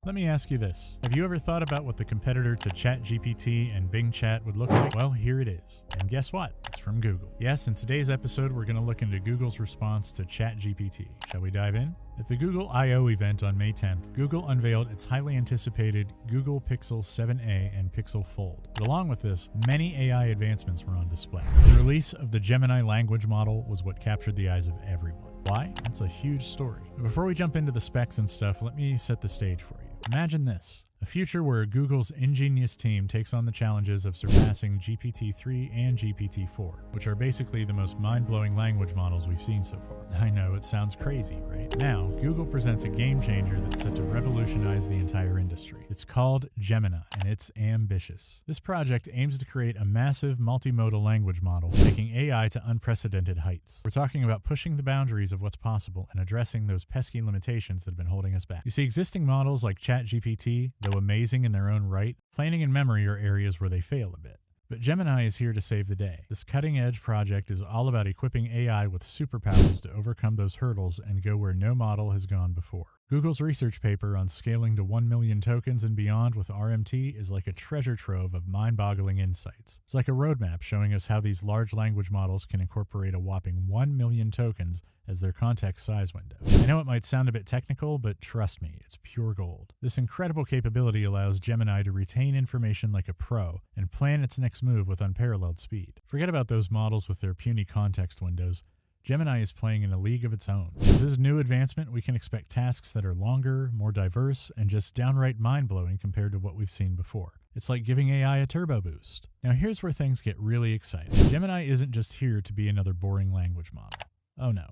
Let me ask you this. Have you ever thought about what the competitor to ChatGPT and Bing Chat would look like? Well, here it is. And guess what? It's from Google. Yes, in today's episode, we're going to look into Google's response to ChatGPT. Shall we dive in? At the Google I/O event on May 10th, Google unveiled its highly anticipated Google Pixel 7a and Pixel Fold. But along with this, many AI advancements were on display. The release of the Gemini language model was what captured the eyes of everyone. Why? It's a huge story. But before we jump into the specs and stuff, let me set the stage for you. Imagine this, a future where Google's ingenious team takes on the challenges of surpassing GPT-3 and GPT-4, which are basically the most mind-blowing language models we've seen so far. I know, it sounds crazy, right? Now, Google presents a game changer that's set to revolutionize the entire industry. It's called Gemini, and it's ambitious. This project aims to create a massive multimodal language model, taking AI to unprecedented heights. We're talking about pushing the boundaries of what's possible and addressing those pesky limitations that have been holding us back. You see, existing models like ChatGPT, though amazing in their own right, planning and memory are areas where they fail a bit. But Gemini is here to save the day. This cutting-edge project is all about equipping AI with superpowers to overcome those hurdles and go where no model has gone before. Google's research paper on scaling to 1 million tokens and beyond with RMT is like a treasure trove of mind-boggling insights. It's like a roadmap showing us how these large language models can incorporate a whopping 1 million tokens as their context size window. I know it might sound a bit technical, but trust me, it's pure gold. This incredible capability allows Gemini to retain information like a pro and plan its next move with unparalleled speed. Forget about those models with their puny context windows. Gemini is playing in a league of its own. With this new advancement, we can expect tasks that are longer, more diverse, and just downright mind-blowing compared to what we've seen before. It's like giving AI a turbo boost. Now here's where things get really exciting. Gemini isn't just here to be another boring language model. Oh no.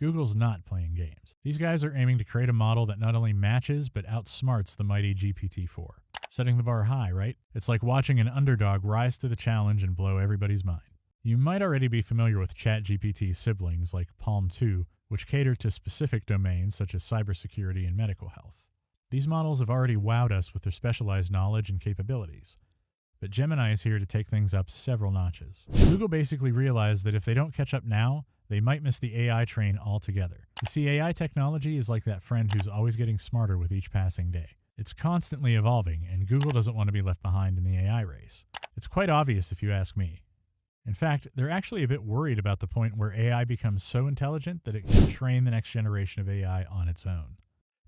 Google's not playing games. These guys are aiming to create a model that not only matches, but outsmarts the mighty GPT-4. Setting the bar high, right? It's like watching an underdog rise to the challenge and blow everybody's mind. You might already be familiar with ChatGPT's siblings like Palm 2, which cater to specific domains such as cybersecurity and medical health. These models have already wowed us with their specialized knowledge and capabilities. But Gemini is here to take things up several notches. Google basically realized that if they don't catch up now, they might miss the AI train altogether. You see, AI technology is like that friend who's always getting smarter with each passing day. It's constantly evolving, and Google doesn't want to be left behind in the AI race. It's quite obvious if you ask me. In fact, they're actually a bit worried about the point where AI becomes so intelligent that it can train the next generation of AI on its own.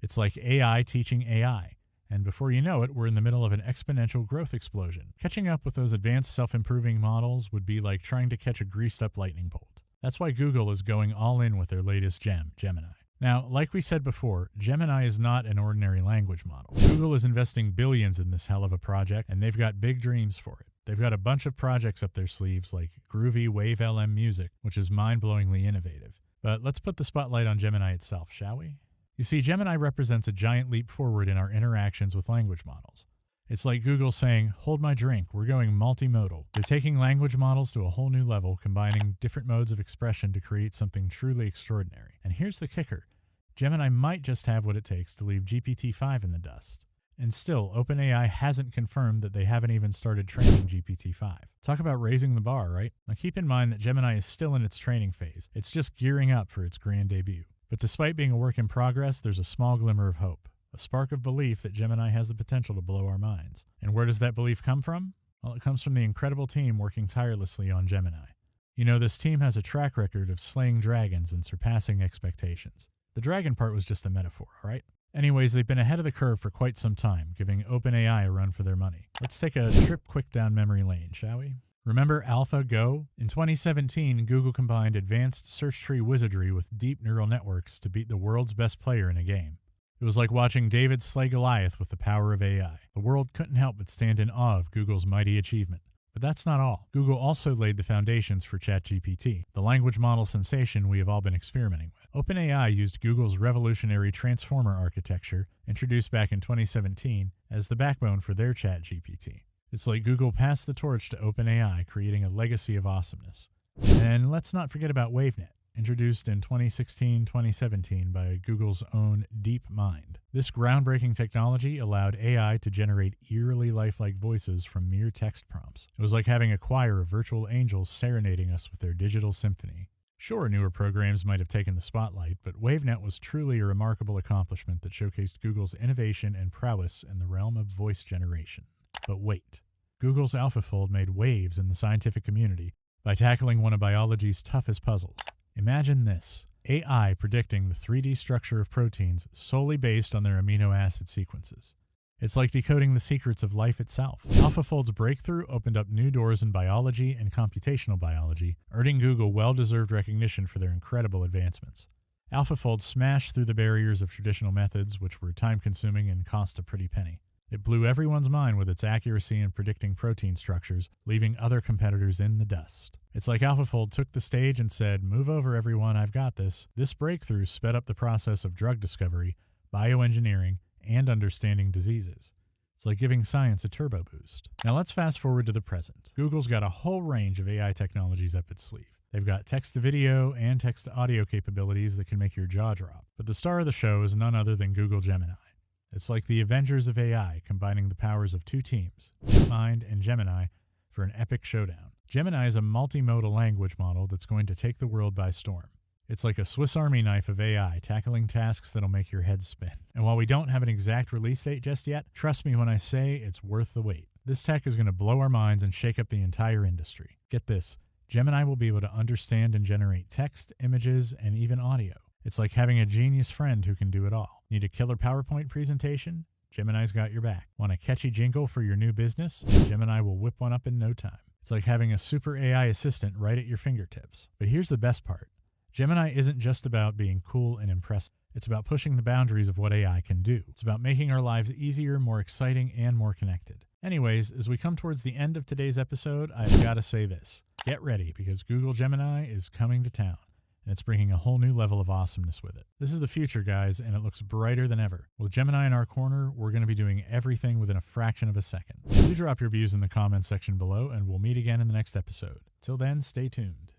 It's like AI teaching AI. And before you know it, we're in the middle of an exponential growth explosion. Catching up with those advanced self-improving models would be like trying to catch a greased-up lightning bolt. That's why Google is going all in with their latest gem, Gemini. Now, like we said before, Gemini is not an ordinary language model. Google is investing billions in this hell of a project, and they've got big dreams for it. They've got a bunch of projects up their sleeves like groovy Wave LM music, which is mind-blowingly innovative. But let's put the spotlight on Gemini itself, shall we? You see, Gemini represents a giant leap forward in our interactions with language models. It's like Google saying, hold my drink, we're going multimodal. They're taking language models to a whole new level, combining different modes of expression to create something truly extraordinary. And here's the kicker. Gemini might just have what it takes to leave GPT-5 in the dust. And still, OpenAI hasn't confirmed that they haven't even started training GPT-5. Talk about raising the bar, right? Now keep in mind that Gemini is still in its training phase. It's just gearing up for its grand debut. But despite being a work in progress, there's a small glimmer of hope. A spark of belief that Gemini has the potential to blow our minds. And where does that belief come from? Well, it comes from the incredible team working tirelessly on Gemini. You know, this team has a track record of slaying dragons and surpassing expectations. The dragon part was just a metaphor, all right? Anyways, they've been ahead of the curve for quite some time, giving OpenAI a run for their money. Let's take a trip quick down memory lane, shall we? Remember AlphaGo? In 2017, Google combined advanced search tree wizardry with deep neural networks to beat the world's best player in a game. It was like watching David slay Goliath with the power of AI. The world couldn't help but stand in awe of Google's mighty achievement. But that's not all. Google also laid the foundations for ChatGPT, the language model sensation we have all been experimenting with. OpenAI used Google's revolutionary transformer architecture, introduced back in 2017, as the backbone for their ChatGPT. It's like Google passed the torch to OpenAI, creating a legacy of awesomeness. And let's not forget about WaveNet, introduced in 2016-2017 by Google's own DeepMind. This groundbreaking technology allowed AI to generate eerily lifelike voices from mere text prompts. It was like having a choir of virtual angels serenading us with their digital symphony. Sure, newer programs might have taken the spotlight, but WaveNet was truly a remarkable accomplishment that showcased Google's innovation and prowess in the realm of voice generation. But wait, Google's AlphaFold made waves in the scientific community by tackling one of biology's toughest puzzles. Imagine this: AI predicting the 3D structure of proteins solely based on their amino acid sequences. It's like decoding the secrets of life itself. AlphaFold's breakthrough opened up new doors in biology and computational biology, earning Google well-deserved recognition for their incredible advancements. AlphaFold smashed through the barriers of traditional methods, which were time-consuming and cost a pretty penny. It blew everyone's mind with its accuracy in predicting protein structures, leaving other competitors in the dust. It's like AlphaFold took the stage and said, "Move over, everyone, I've got this." This breakthrough sped up the process of drug discovery, bioengineering, and understanding diseases. It's like giving science a turbo boost. Now let's fast forward to the present. Google's got a whole range of AI technologies up its sleeve. They've got text-to-video and text-to-audio capabilities that can make your jaw drop. But the star of the show is none other than Google Gemini. It's like the Avengers of AI, combining the powers of two teams, DeepMind and Gemini, for an epic showdown. Gemini is a multimodal language model that's going to take the world by storm. It's like a Swiss Army knife of AI, tackling tasks that'll make your head spin. And while we don't have an exact release date just yet, trust me when I say it's worth the wait. This tech is going to blow our minds and shake up the entire industry. Get this: Gemini will be able to understand and generate text, images, and even audio. It's like having a genius friend who can do it all. Need a killer PowerPoint presentation? Gemini's got your back. Want a catchy jingle for your new business? Gemini will whip one up in no time. It's like having a super AI assistant right at your fingertips. But here's the best part: Gemini isn't just about being cool and impressive. It's about pushing the boundaries of what AI can do. It's about making our lives easier, more exciting, and more connected. Anyways, as we come towards the end of today's episode, I've got to say this: get ready, because Google Gemini is coming to town, and it's bringing a whole new level of awesomeness with it. This is the future, guys, and it looks brighter than ever. With Gemini in our corner, we're going to be doing everything within a fraction of a second. Do drop your views in the comments section below, and we'll meet again in the next episode. Till then, stay tuned.